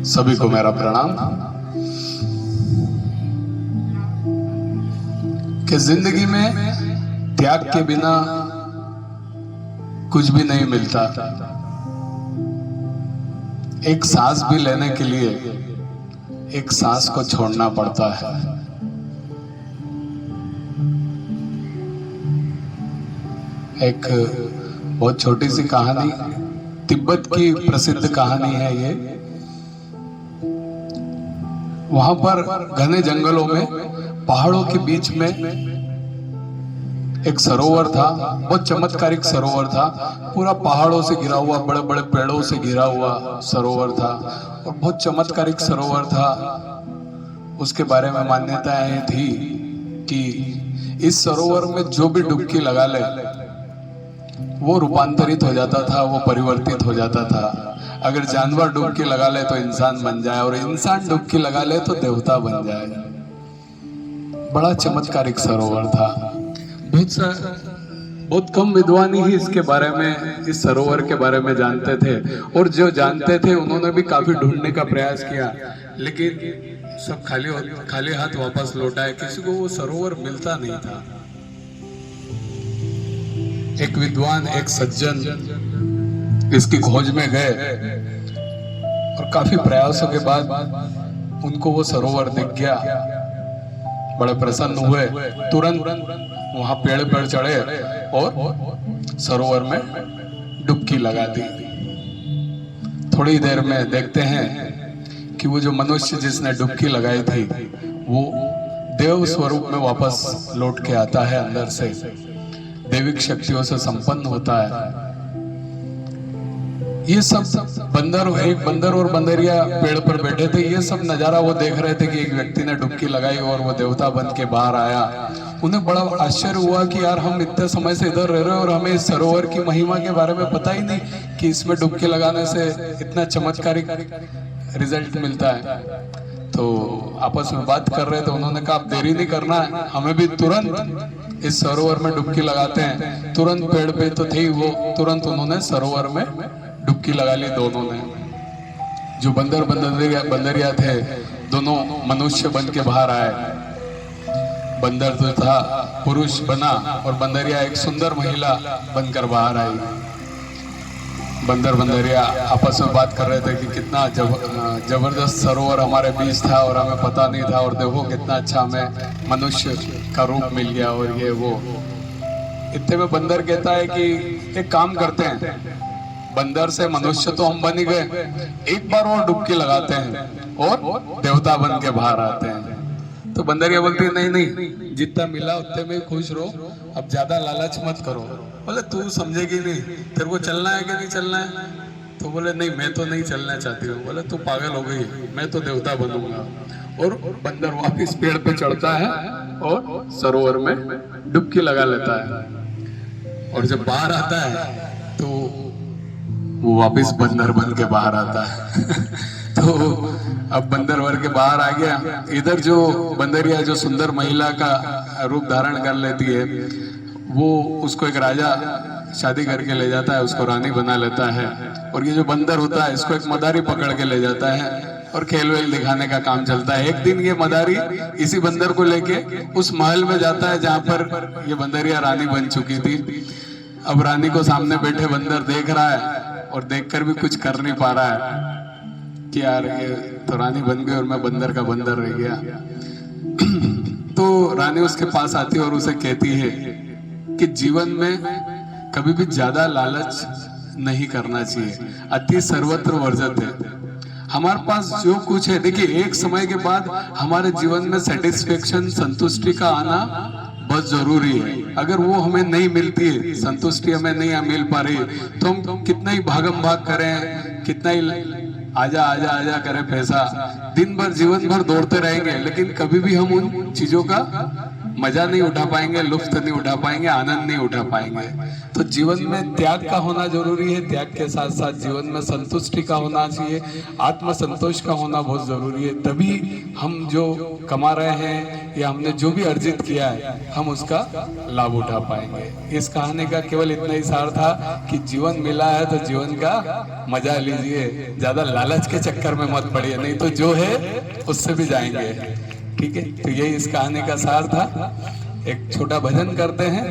सभी को मेरा प्रणाम। कि जिंदगी में त्याग के बिना कुछ भी नहीं मिलता। एक सांस भी लेने के लिए एक सांस को छोड़ना पड़ता है। एक बहुत छोटी सी कहानी, तिब्बत की प्रसिद्ध कहानी है ये। वहां पर घने जंगलों में पहाड़ों के बीच में एक सरोवर था। बहुत चमत्कारिक सरोवर था। पूरा पहाड़ों से घिरा हुआ, बड़े बड़े पेड़ों से घिरा हुआ सरोवर था और बहुत चमत्कारिक सरोवर था। उसके बारे में मान्यताएं थी कि इस सरोवर में जो भी डुबकी लगा ले वो रूपांतरित हो जाता था, वो परिवर्तित हो जाता था। अगर जानवर डुबकी लगा ले तो इंसान बन जाए और इंसान डुबकी लगा ले तो देवता बन जाए। बड़ा चमत्कारिक सरोवर था। बहुत कम विद्वान ही इसके बारे में, इस सरोवर के बारे में जानते थे और जो जानते थे उन्होंने भी काफी ढूंढने का प्रयास किया, लेकिन सब खाली हाथ वापस लौटाए। किसी को वो सरोवर मिलता नहीं था। एक विद्वान, एक सज्जन इसकी खोज में गए और काफी प्रयासों के बाद उनको वो सरोवर दिख गया। बड़े प्रसन्न हुए, तुरंत वहां पेड़ पर चढ़े और सरोवर में डुबकी लगा दी। थोड़ी देर में देखते हैं कि वो जो मनुष्य जिसने डुबकी लगाई थी वो देव स्वरूप में वापस लौट के आता है, अंदर से दैविक शक्तियों से संपन्न होता है। ये सब एक बंदर और बंदरिया पेड़ पर बैठे थे। ये सब नजारा वो देख रहे थे कि एक व्यक्ति ने डुबकी लगाई और वो देवता बन के बाहर आया। उन्हें बड़ा आश्चर्य हुआ कि यार, हम इतने समय से इधर रह रहे हैं और हमें इस सरोवर की महिमा के बारे में पता ही नहीं कि इसमें डुबकी लगाने से इतना चमत्कारिक रिजल्ट मिलता है। तो आपस में बात कर रहे थे। उन्होंने कहा, आप देरी नहीं करना है, हमें भी तुरंत इस सरोवर में डुबकी लगाते हैं। तुरंत पेड़ पे तो थे वो, तुरंत उन्होंने सरोवर में डुबकी लगा ली। दोनों ने, जो बंदरिया थे, दोनों मनुष्य बन के बाहर आए। बंदर तो था, पुरुष बना और बंदरिया एक सुंदर महिला बनकर बाहर आई। बंदर बंदरिया आपस में बात कर रहे थे कि कितना जबरदस्त सरोवर हमारे बीच था और हमें पता नहीं था, और देखो कितना अच्छा हमें मनुष्य का रूप मिल गया और ये वो। इतने में बंदर कहता है कि एक काम करते हैं, बंदर से मनुष्य तो हम बन ही गए, एक बार और डुबकी लगाते हैं और देवता बन के बाहर आते हैं। तो बंदरिया बोलती है, नहीं नहीं, जितना मिला उतने में खुश रहो, अब ज्यादा लालच मत करो। बोले, तू समझेगी नहीं, तेरे को चलना है कि नहीं चलना है? तो बोले, नहीं, मैं तो नहीं चलना चाहती हूँ। बोले, तू पागल हो गई, मैं तो देवता बनूंगा। और बंदर वापिस पेड़ पे चढ़ता है और सरोवर में डुबकी लगा लेता है। और जब बाहर आता है तो वो वापिस बंदर बन के बाहर आता है। तो अब बंदर वर के बाहर आ गया। इधर जो बंदरिया, जो सुंदर महिला का रूप धारण कर लेती है, वो उसको एक राजा शादी करके ले जाता है, उसको रानी बना लेता है। और ये जो बंदर होता है, इसको एक मदारी पकड़ के ले जाता है और खेल वेल दिखाने का काम चलता है। एक दिन ये मदारी इसी बंदर को लेके उस महल में जाता है जहां पर ये बंदरिया रानी बन चुकी थी। अब रानी को सामने बैठे बंदर देख रहा है और देखकर भी कुछ कर नहीं पा रहा है कि यार, ये तो रानी बन गई और मैं बंदर का बंदर रह गया। तो रानी उसके पास आती है और उसे कहती है कि जीवन में कभी भी ज्यादा लालच नहीं करना चाहिए, अति सर्वत्र वर्जित है। हमारे पास जो कुछ है, देखिए, एक समय के बाद हमारे जीवन में सेटिस्फेक्शन, संतुष्टि का आना बहुत जरूरी है। अगर वो हमें नहीं मिलती है, संतुष्टि हमें नहीं मिल पा रही, तो हम कितना ही भागम भाग करें, कितना ही आजा आजा आजा करें पैसा, दिन भर जीवन भर दौड़ते रहेंगे, लेकिन कभी भी हम उन चीजों का मजा नहीं उठा पाएंगे, लुत्फ नहीं उठा पाएंगे, आनंद नहीं उठा पाएंगे। तो जीवन में त्याग का होना जरूरी है, त्याग के साथ साथ जीवन में संतुष्टि का होना चाहिए, आत्म संतोष का होना बहुत जरूरी है। तभी हम जो कमा रहे हैं या हमने जो भी अर्जित किया है हम उसका लाभ उठा पाएंगे। इस कहानी का केवल इतना ही सार था कि जीवन मिला है तो जीवन का मजा लीजिए, ज्यादा लालच के चक्कर में मत पड़िए, नहीं तो जो है उससे भी जाएंगे। ठीक है, तो यही इस कहानी का सार था। एक छोटा भजन करते हैं।